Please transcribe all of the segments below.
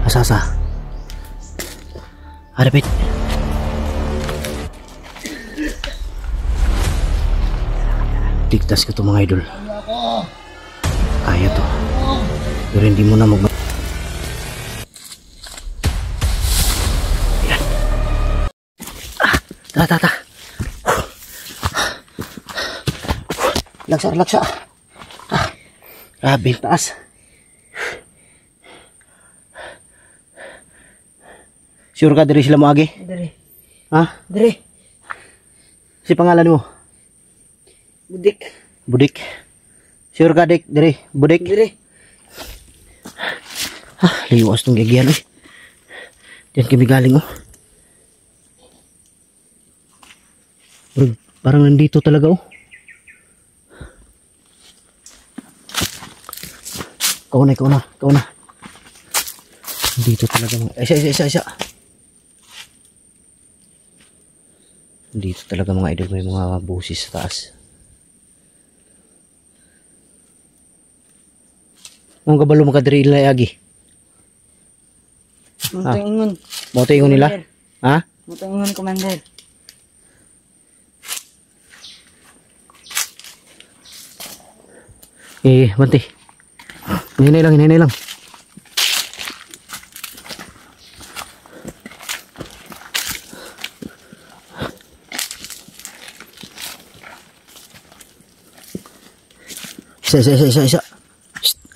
Asasa. Harapit. Ligtas ko to mga idol. Kaya to. Pero hindi mo na Ayan. Ta. Laksa. Grabe, taas. Sure ka, diri sila mo agi? Diri. Ha? Diri. Si pangalan mo? Budik. Sure ka, dik? Diri? Budik? Diri. Liwas tong gagyan eh. Diyan kami galing oh. Parang nandito talaga oh. Ikaw na. Dito talaga mga... Isa. Dito talaga mga idol, may mga busis sa taas. Ang kabalo makadiri nila agi. Mutingon. Mutingon nila? Ha? Mutingon, Commander. Banti. Hinay lang.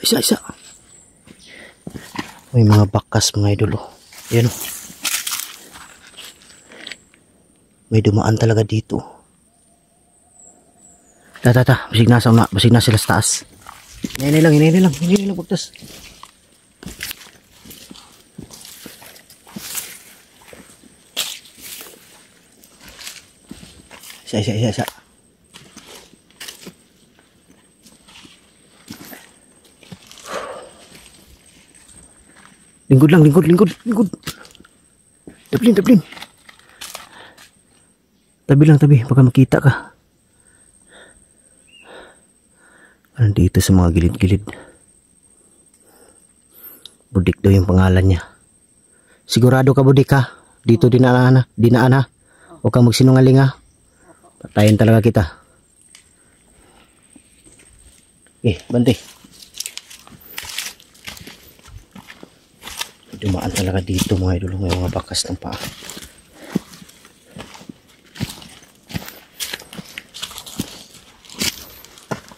Isa. May mga bakas mga idol oh. Ayan oh. May dumaan talaga dito. Basig na sila sa taas. Hinay lang pagtas. Isa. Lingkod lang. Tablin. Tabi, baka makita ka. Nandito sa mga gilid-gilid. Budik daw yung pangalan niya. Sigurado ka Budik ha? Dito dinaan ha? Huwag kang magsinungaling ha? Patayin talaga kita. Bante. Dumaan talaga dito mga idol. May mga bakas ng paa.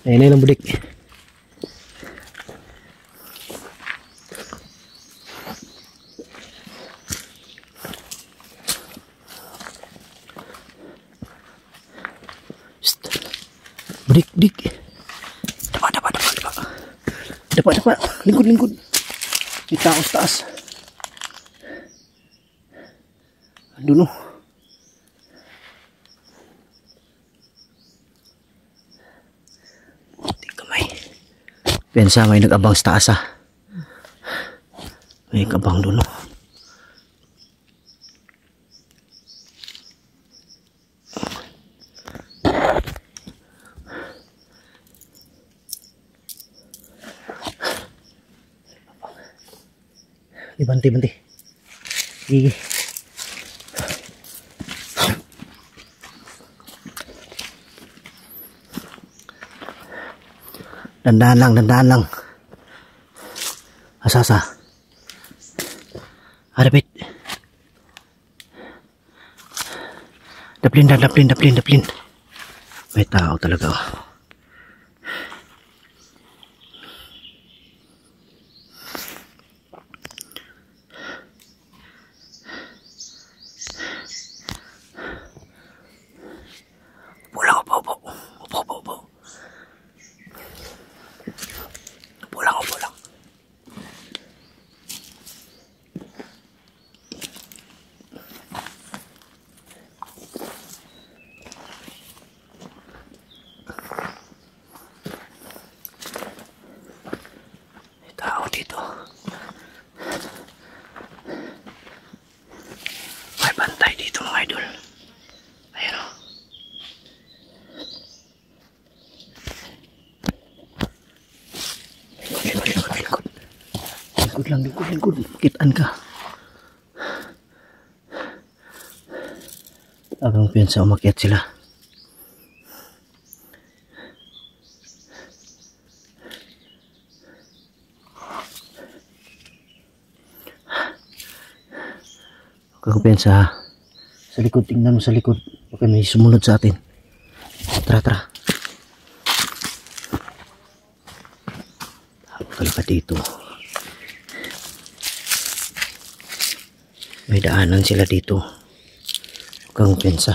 Ayun lang Budik. Budik. Dapa. Lingkod. Kita ako sa taas. Aduh no. Pensa may nag-abang sa taas ah. May kabang doon oh. Banti. Gigi. Dandan lang. Asasa. Harapit. Daplin. May tao talaga oh. Upo lang. Likod lang, likod. Kitaan ka. Abang piyansa umakyat sila. Kakumpiyansa. Sa likod, tingnan mo sa likod. Baka may sumunod sa atin. Tara. Kalpa dito. May daanan sila dito. Kakumpiyansa.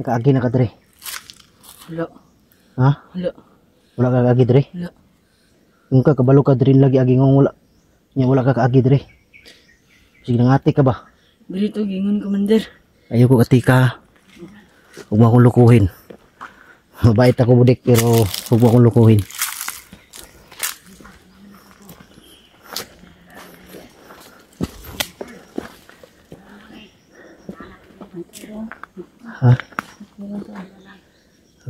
Nakaagi na ka, Dre? Wala. Ha? Wala. Wala ka kaagi, Dre? Wala. Yung kabalo ka Dre lagi agi ngong wala. Nya wala ka kaagi, Dre. Sige nangati ka ba? Dito, gingon, Commander. Ayoko katika. Huwag mo akong lukuhin. Mabait ako budik pero huwag mo akong lukuhin. Ha?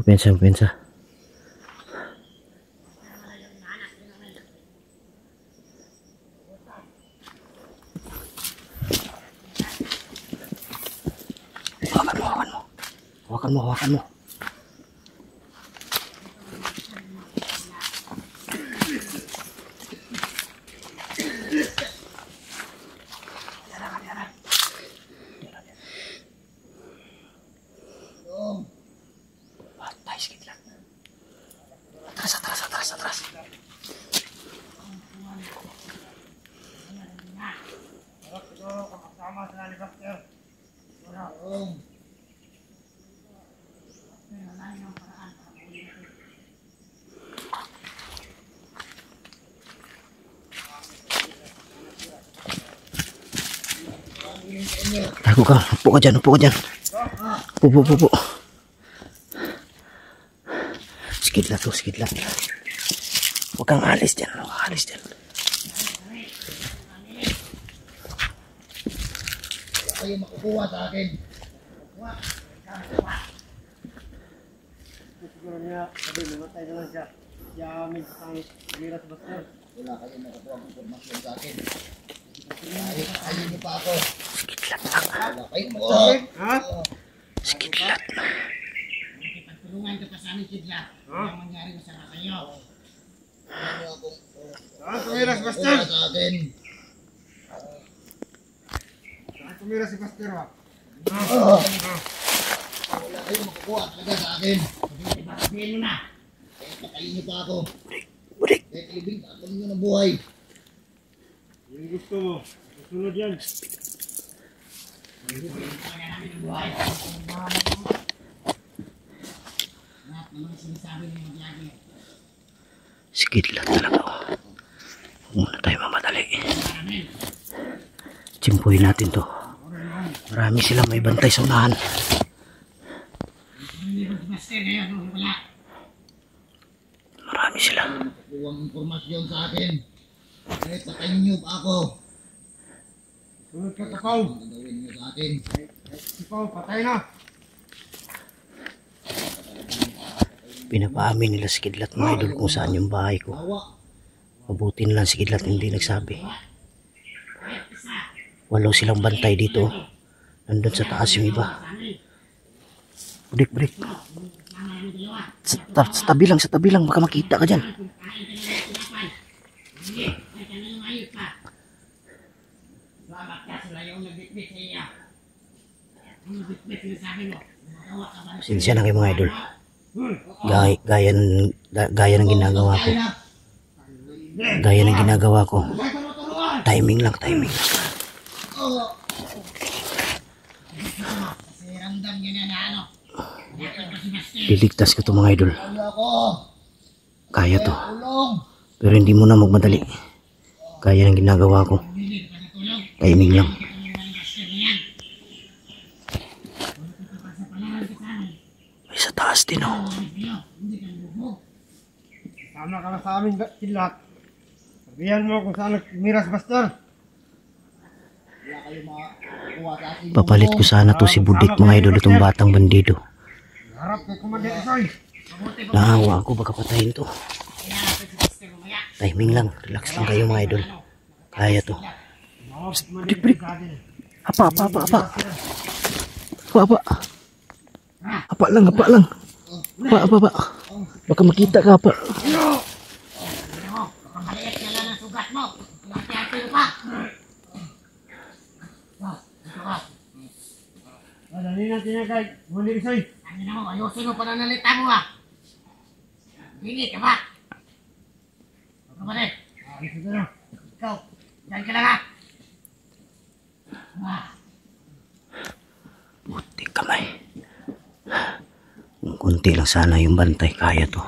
Pensa. Hawakan mo. Patay sikit lang. Atras. Tago ka, upo ka dyan. Upo. Sikit lang. Huwag kang alis dyan. Kayo makukuha sa akin. Siguro niya, sabi, namatay na lang siya. Yamin sa miras basta. Wala kayong makukuha ng informasyon sa akin. Kahit kayo niyo pa ako. Sikit lang. Wala kayong makukuha. Ha? Sikit lang. Tulungan ka pa sa amin, Kidla. Ang mangyari mo sa kayo. Ano akong Saan tumiras basta? makukuha sa akin. Saan tumiras si Pastor ha? Wala kayong makukuha talaga sa akin. Sabihin mo na. Kahit patayin niyo pa ako. Budik. Kahit libing pa ako ninyo ng buhay. Yung gusto mo. Susunod yan. Sikit lang talaga. Huwag muna tayo mamadali. Tsimpuhin natin to. Marami silang may bantay sa unahan. Marami sila. Makukuha ng informasyon sa akin. Kahit patayin niyo pa ako. Sunod ka Kapaw. Ano gawin niyo sa akin? Kapaw, patay na. Pinapaamin nila si Kidlat mga idol kung saan yung bahay ko. Awa. Mabuti na lang si Kidlat hindi nagsabi. 8 silang bantay dito. Nandun sa taas yung iba. Budik. Sa tabi lang. Baka makita ka dyan. Sinsya na kayo mga idol. Gaya ng ginagawa ko. Timing lang. Liligtas ko to mga idol. Kaya to. Pero hindi mo na magmadali. Gaya ng ginagawa ko. Timing lang. May sa taas din oh. Tama ka na sa amin, Kidlat. Sabihan mo kung saan tumiras Pastor. Wala kayong makukuha sa akin. Papalit ko sana to si Budik mga idol, itong batang bandido. Harap kay Commander Isoy. Naawa ako baka patayin to. Timing lang. Relax lang kayo mga idol. Kaya to. Break. Apa. Apa lang. Apa. Baka makita ka apa. Maliit na lang ang sugat mo. Hati-hati pa. Dito ka. Dali natin yan kay Muli Isoy. Ano na mo, ayusin mo pananalita mo ah. Hingi ka ba? Huwag ka ba rin? Alis na. Ikaw, dyan ka lang ah. Buti kamay. Kung kunti lang sana yung bantay, kaya to.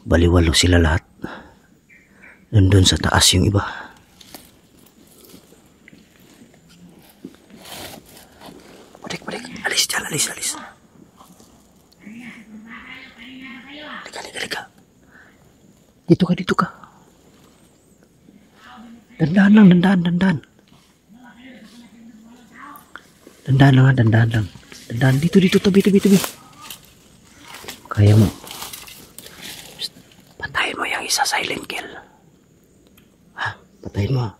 Baliwalo sila lahat. Nandun sa taas yung iba. Balik. Alis dyan, alis. Halika. Dito ka. Dandan lang. Dandan lang. Dito, tabi. Kaya mo. Psst, patayin mo yung isa, silent kill. Ha? Patayin mo.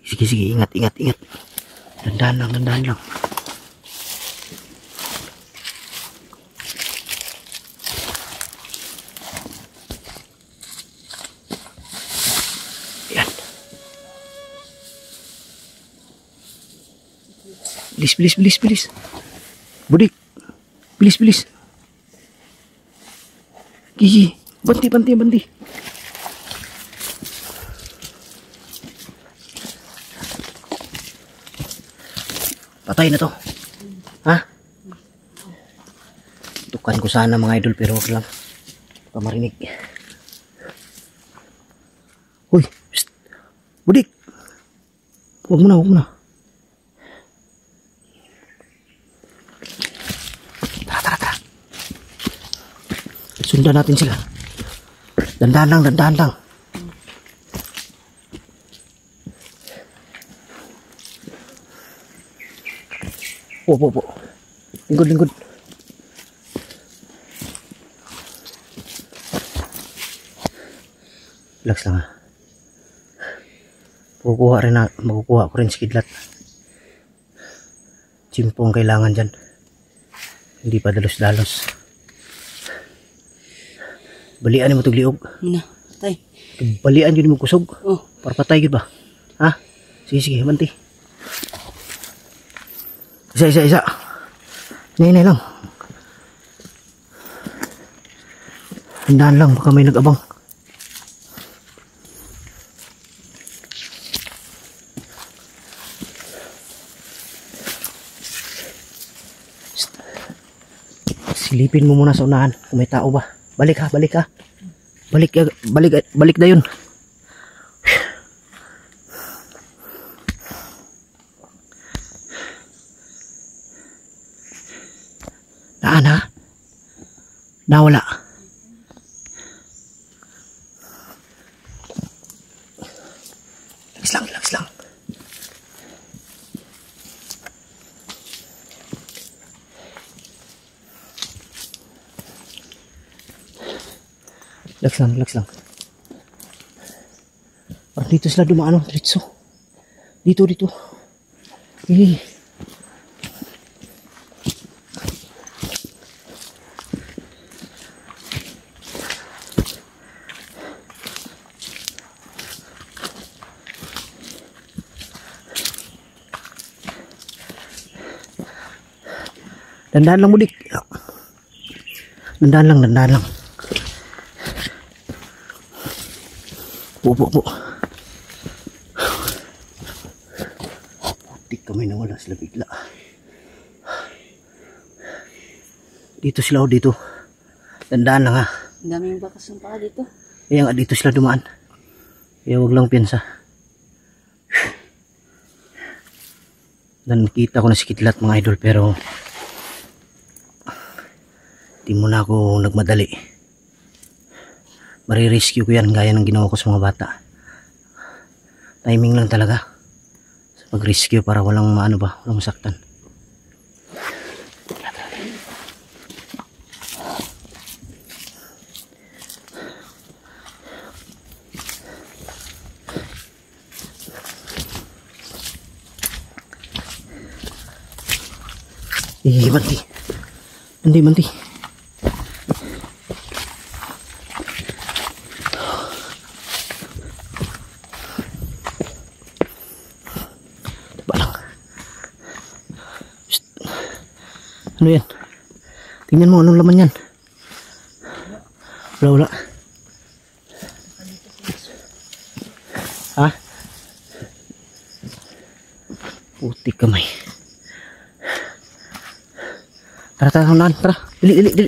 Sige, ingat. Dandan lang. Yan. Bilis. Budik. Bilis. Gigi. Banti. Patay na to. Ha? Tukan ko sana mga idol pero wag lang. Pamarinig. Uy. Psst. Budik. Huwag mo na. Tara. Sundan natin sila. Dandahan lang. Po. Lingkod. Relax lang ha. Makukuha ko rin si Kidlat. Chimpo ang kailangan dyan. Hindi pa dalos-dalos. Balian mo itong liog. Na, tay. Balian yun mo kusog. Oh. Para patay yun ba? Ha? Sige, banti. Isa. Nay lang. Handaan lang, baka may nag-abang. Silipin mo muna sa unahan kung may tao ba. Balik ha. Balik na yun. Naan ha? Nawala. Relax lang. Relax lang. Parang dito sila dumaan, diretso. Dito. Dandan lang mudik. Dandan lang. Po. Putik kami na wala sila bigla. Dito sila dito. Dandan lang ha. Ang daming bakas ng paa dito. Kaya nga dito sila dumaan. Kaya wag lang piyansa. Dan nakita ko na si Kidlat mga idol pero di mo na ako nagmadali. Marirescue ko yan gaya ng ginawa ko sa mga bata. Timing lang talaga sa pag-rescue para walang walang masaktan. Banti. Banti. Taba lang. Shh. Ano yan? Tingnan mo, anong laman yan? Wala. Ha? Putik kamay. Tara, tara. Dili.